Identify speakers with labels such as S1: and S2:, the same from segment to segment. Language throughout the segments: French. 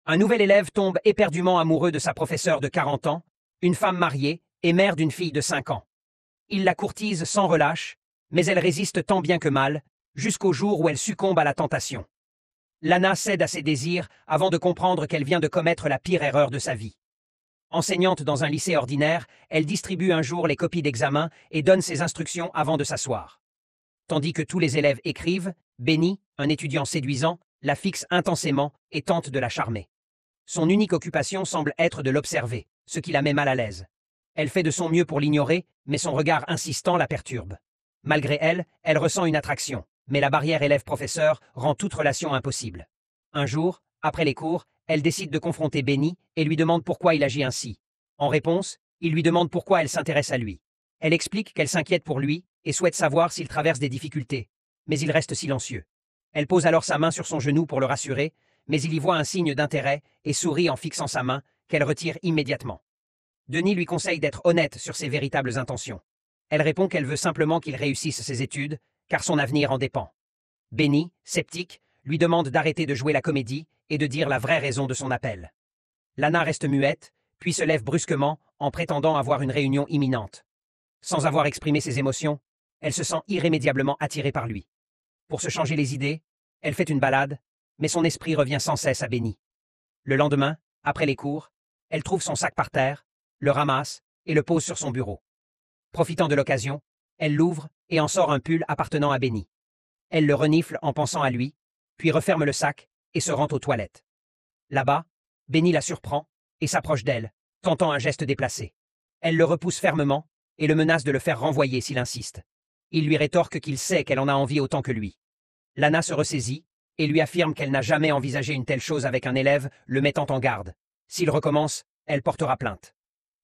S1: Un nouvel élève tombe éperdument amoureux de sa professeure de 40 ans, une femme mariée et mère d'une fille de 5 ans. Il la courtise sans relâche, mais elle résiste tant bien que mal, jusqu'au jour où elle succombe à la tentation. Lana cède à ses désirs avant de comprendre qu'elle vient de commettre la pire erreur de sa vie. Enseignante dans un lycée ordinaire, elle distribue un jour les copies d'examen et donne ses instructions avant de s'asseoir. Tandis que tous les élèves écrivent, Benny, un étudiant séduisant, la fixe intensément et tente de la charmer. Son unique occupation semble être de l'observer, ce qui la met mal à l'aise. Elle fait de son mieux pour l'ignorer, mais son regard insistant la perturbe. Malgré elle, elle ressent une attraction, mais la barrière élève-professeur rend toute relation impossible. Un jour, après les cours, elle décide de confronter Benny et lui demande pourquoi il agit ainsi. En réponse, il lui demande pourquoi elle s'intéresse à lui. Elle explique qu'elle s'inquiète pour lui et souhaite savoir s'il traverse des difficultés, mais il reste silencieux. Elle pose alors sa main sur son genou pour le rassurer, mais il y voit un signe d'intérêt et sourit en fixant sa main, qu'elle retire immédiatement. Denis lui conseille d'être honnête sur ses véritables intentions. Elle répond qu'elle veut simplement qu'il réussisse ses études, car son avenir en dépend. Benny, sceptique, lui demande d'arrêter de jouer la comédie et de dire la vraie raison de son appel. Lana reste muette, puis se lève brusquement en prétendant avoir une réunion imminente. Sans avoir exprimé ses émotions, elle se sent irrémédiablement attirée par lui. Pour se changer les idées, elle fait une balade, mais son esprit revient sans cesse à Benny. Le lendemain, après les cours, elle trouve son sac par terre, le ramasse et le pose sur son bureau. Profitant de l'occasion, elle l'ouvre et en sort un pull appartenant à Benny. Elle le renifle en pensant à lui, puis referme le sac et se rend aux toilettes. Là-bas, Benny la surprend et s'approche d'elle, tentant un geste déplacé. Elle le repousse fermement et le menace de le faire renvoyer s'il insiste. Il lui rétorque qu'il sait qu'elle en a envie autant que lui. Lana se ressaisit et lui affirme qu'elle n'a jamais envisagé une telle chose avec un élève, le mettant en garde. S'il recommence, elle portera plainte.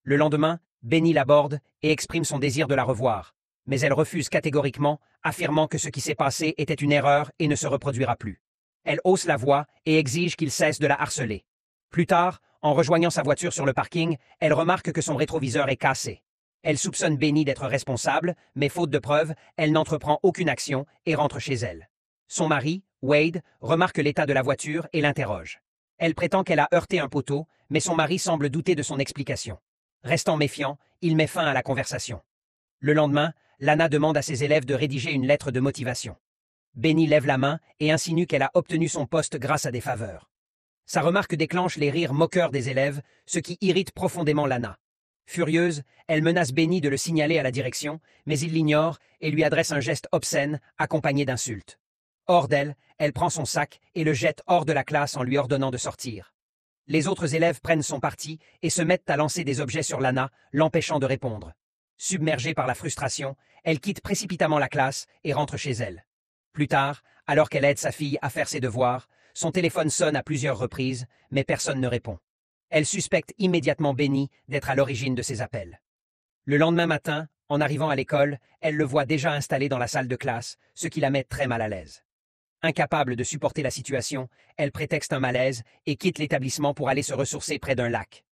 S1: Le lendemain, Benny l'aborde et exprime son désir de la revoir, mais elle refuse catégoriquement, affirmant que ce qui s'est passé était une erreur et ne se reproduira plus. Elle hausse la voix et exige qu'il cesse de la harceler. Plus tard, en rejoignant sa voiture sur le parking, elle remarque que son rétroviseur est cassé. Elle soupçonne Benny d'être responsable, mais faute de preuves, elle n'entreprend aucune action et rentre chez elle. Son mari, Wade, remarque l'état de la voiture et l'interroge. Elle prétend qu'elle a heurté un poteau, mais son mari semble douter de son explication. Restant méfiant, il met fin à la conversation. Le lendemain, Lana demande à ses élèves de rédiger une lettre de motivation. Benny lève la main et insinue qu'elle a obtenu son poste grâce à des faveurs. Sa remarque déclenche les rires moqueurs des élèves, ce qui irrite profondément Lana. Furieuse, elle menace Benny de le signaler à la direction, mais il l'ignore et lui adresse un geste obscène, accompagné d'insultes. Hors d'elle, elle prend son sac et le jette hors de la classe en lui ordonnant de sortir. Les autres élèves prennent son parti et se mettent à lancer des objets sur Lana, l'empêchant de répondre. Submergée par la frustration, elle quitte précipitamment la classe et rentre chez elle. Plus tard, alors qu'elle aide sa fille à faire ses devoirs, son téléphone sonne à plusieurs reprises, mais personne ne répond. Elle suspecte immédiatement Benny d'être à l'origine de ces appels. Le lendemain matin, en arrivant à l'école, elle le voit déjà installé dans la salle de classe, ce qui la met très mal à l'aise. Incapable de supporter la situation, elle prétexte un malaise et quitte l'établissement pour aller se ressourcer près d'un lac.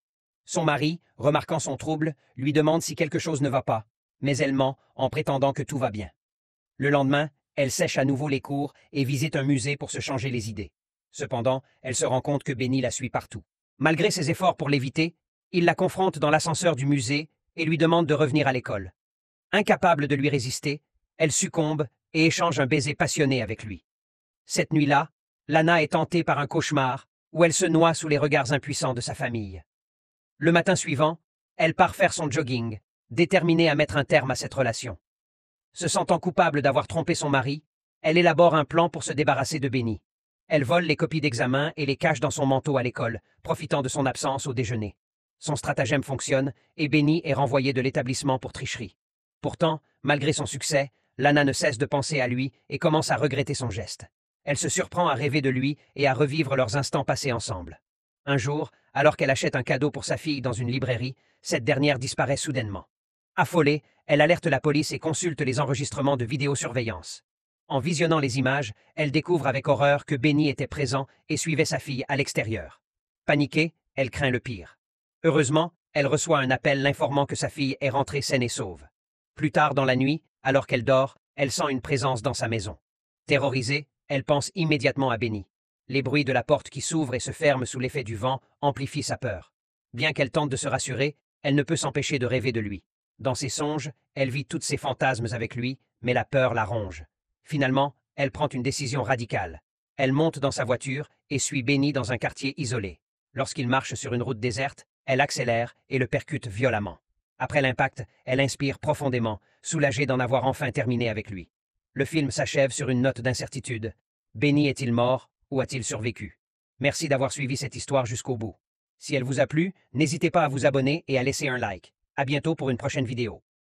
S1: Son mari, remarquant son trouble, lui demande si quelque chose ne va pas, mais elle ment en prétendant que tout va bien. Le lendemain, elle sèche à nouveau les cours et visite un musée pour se changer les idées. Cependant, elle se rend compte que Benny la suit partout. Malgré ses efforts pour l'éviter, il la confronte dans l'ascenseur du musée et lui demande de revenir à l'école. Incapable de lui résister, elle succombe et échange un baiser passionné avec lui. Cette nuit-là, Lana est tentée par un cauchemar où elle se noie sous les regards impuissants de sa famille. Le matin suivant, elle part faire son jogging, déterminée à mettre un terme à cette relation. Se sentant coupable d'avoir trompé son mari, elle élabore un plan pour se débarrasser de Benny. Elle vole les copies d'examen et les cache dans son manteau à l'école, profitant de son absence au déjeuner. Son stratagème fonctionne et Benny est renvoyé de l'établissement pour tricherie. Pourtant, malgré son succès, Lana ne cesse de penser à lui et commence à regretter son geste. Elle se surprend à rêver de lui et à revivre leurs instants passés ensemble. Un jour, alors qu'elle achète un cadeau pour sa fille dans une librairie, cette dernière disparaît soudainement. Affolée, elle alerte la police et consulte les enregistrements de vidéosurveillance. En visionnant les images, elle découvre avec horreur que Benny était présent et suivait sa fille à l'extérieur. Paniquée, elle craint le pire. Heureusement, elle reçoit un appel l'informant que sa fille est rentrée saine et sauve. Plus tard dans la nuit, alors qu'elle dort, elle sent une présence dans sa maison. Terrorisée, elle pense immédiatement à Benny. Les bruits de la porte qui s'ouvre et se ferme sous l'effet du vent amplifient sa peur. Bien qu'elle tente de se rassurer, elle ne peut s'empêcher de rêver de lui. Dans ses songes, elle vit toutes ses fantasmes avec lui, mais la peur la ronge. Finalement, elle prend une décision radicale. Elle monte dans sa voiture et suit Benny dans un quartier isolé. Lorsqu'il marche sur une route déserte, elle accélère et le percute violemment. Après l'impact, elle inspire profondément, soulagée d'en avoir enfin terminé avec lui. Le film s'achève sur une note d'incertitude. Benny est-il mort ou a-t-il survécu? Merci d'avoir suivi cette histoire jusqu'au bout. Si elle vous a plu, n'hésitez pas à vous abonner et à laisser un like. À bientôt pour une prochaine vidéo.